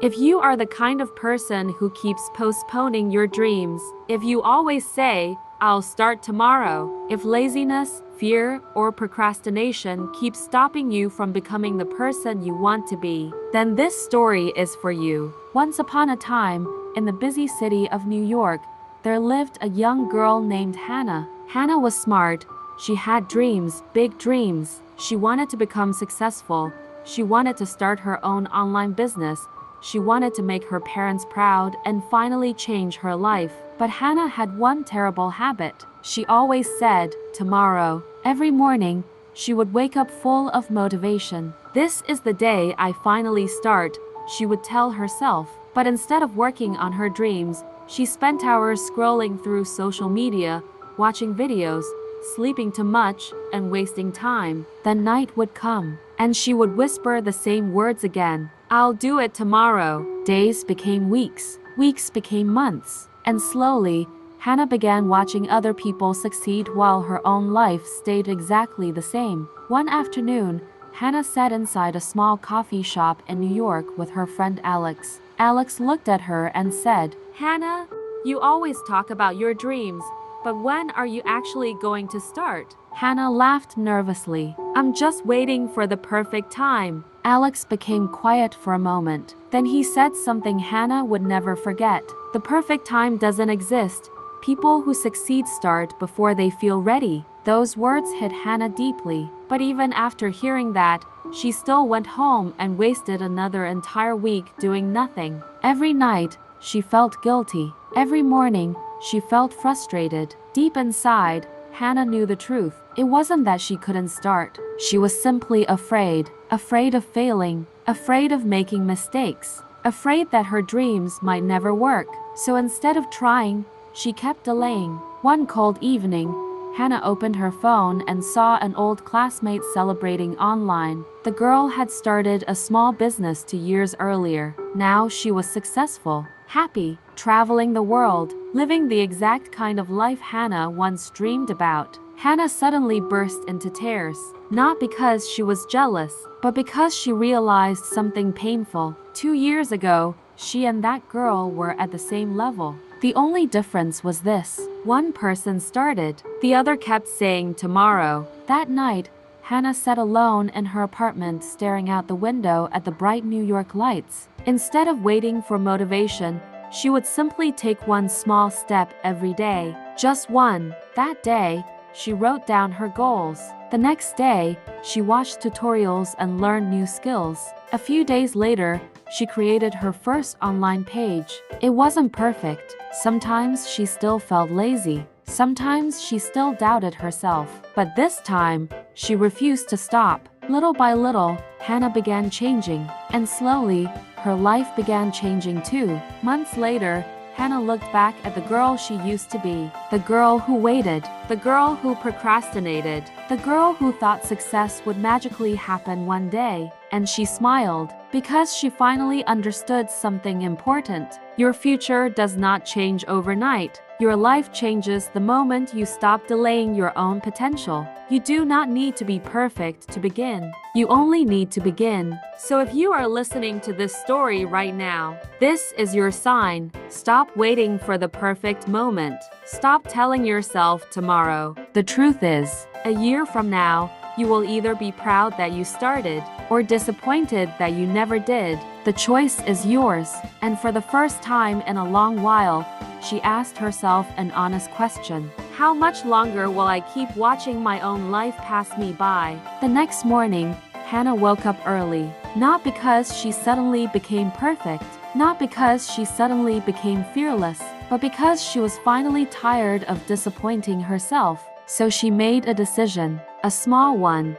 If you are the kind of person who keeps postponing your dreams, if you always say, "I'll start tomorrow," if laziness, fear, or procrastination keeps stopping you from becoming the person you want to be, then this story is for you. Once upon a time, in the busy city of New York, there lived a young girl named Hannah. Hannah was smart. She had dreams, big dreams. She wanted to become successful. She wanted to start her own online business. She wanted to make her parents proud and finally change her life. But Hannah had one terrible habit. She always said, "Tomorrow." Every morning, she would wake up full of motivation. "This is the day I finally start," she would tell herself. But instead of working on her dreams, she spent hours scrolling through social media, watching videos, sleeping too much, and wasting time. Then night would come, and she would whisper the same words again. "I'll do it tomorrow." Days became weeks, weeks became months, and slowly, Hannah began watching other people succeed while her own life stayed exactly the same. One afternoon, Hannah sat inside a small coffee shop in New York with her friend Alex. Alex looked at her and said, "Hannah, you always talk about your dreams, but when are you actually going to start?" Hannah laughed nervously. "I'm just waiting for the perfect time." Alex became quiet for a moment. Then he said something Hannah would never forget. "The perfect time doesn't exist. People who succeed start before they feel ready." Those words hit Hannah deeply. But even after hearing that, she still went home and wasted another entire week doing nothing. Every night, she felt guilty. Every morning, she felt frustrated. Deep inside, Hannah knew the truth. It wasn't that she couldn't start. She was simply afraid. Afraid of failing. Afraid of making mistakes. Afraid that her dreams might never work. So instead of trying, she kept delaying. One cold evening, Hannah opened her phone and saw an old classmate celebrating online. The girl had started a small business 2 years earlier. Now she was successful, happy, traveling the world, living the exact kind of life Hannah once dreamed about. Hannah suddenly burst into tears, not because she was jealous, but because she realized something painful. 2 years ago, she and that girl were at the same level. The only difference was this: one person started, the other kept saying tomorrow. That night, Hannah sat alone in her apartment staring out the window at the bright New York lights. Instead of waiting for motivation, she would simply take one small step every day. Just one. That day, she wrote down her goals. The next day, she watched tutorials and learned new skills. A few days later, she created her first online page. It wasn't perfect. Sometimes she still felt lazy. Sometimes she still doubted herself. But this time, she refused to stop. Little by little, Hannah began changing. And slowly, her life began changing too. Months later, Hannah looked back at the girl she used to be. The girl who waited. The girl who procrastinated. The girl who thought success would magically happen one day. And she smiled, because she finally understood something important. Your future does not change overnight. Your life changes the moment you stop delaying your own potential. You do not need to be perfect to begin. You only need to begin. So if you are listening to this story right now, this is your sign. Stop waiting for the perfect moment. Stop telling yourself tomorrow. The truth is, a year from now, you will either be proud that you started or disappointed that you never did. The choice is yours. And for the first time in a long while, she asked herself an honest question. How much longer will I keep watching my own life pass me by? The next morning, Hannah woke up early. Not because she suddenly became perfect, not because she suddenly became fearless, but because she was finally tired of disappointing herself. So she made a decision, a small one,